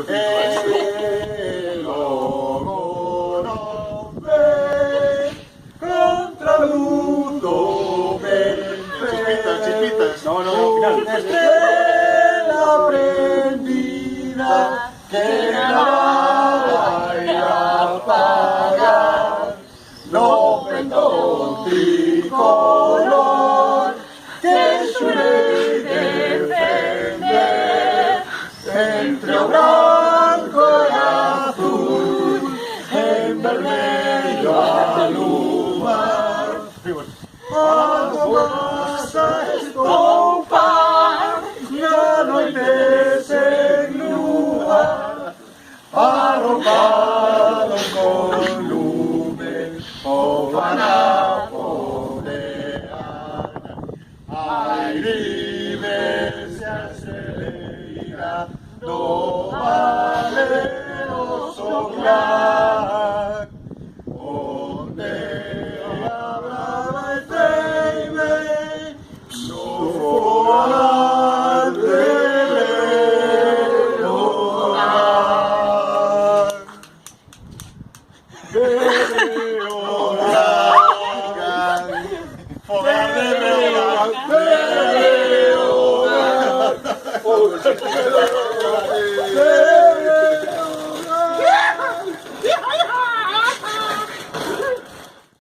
El logo no ve contra luto Chispitas. No, final. Estrella prendida que nada irá a apagar. No vendo tricolor que su ley defender entre o blanco y azul, en vermelho alumar. Algo más a estompar, la noite sen lúa, arropado con lume, o van a podear. Aire se acelera, no valeroso black, onde habrá el teime, no volar de orar. De orar. Fogar de orar. De orar.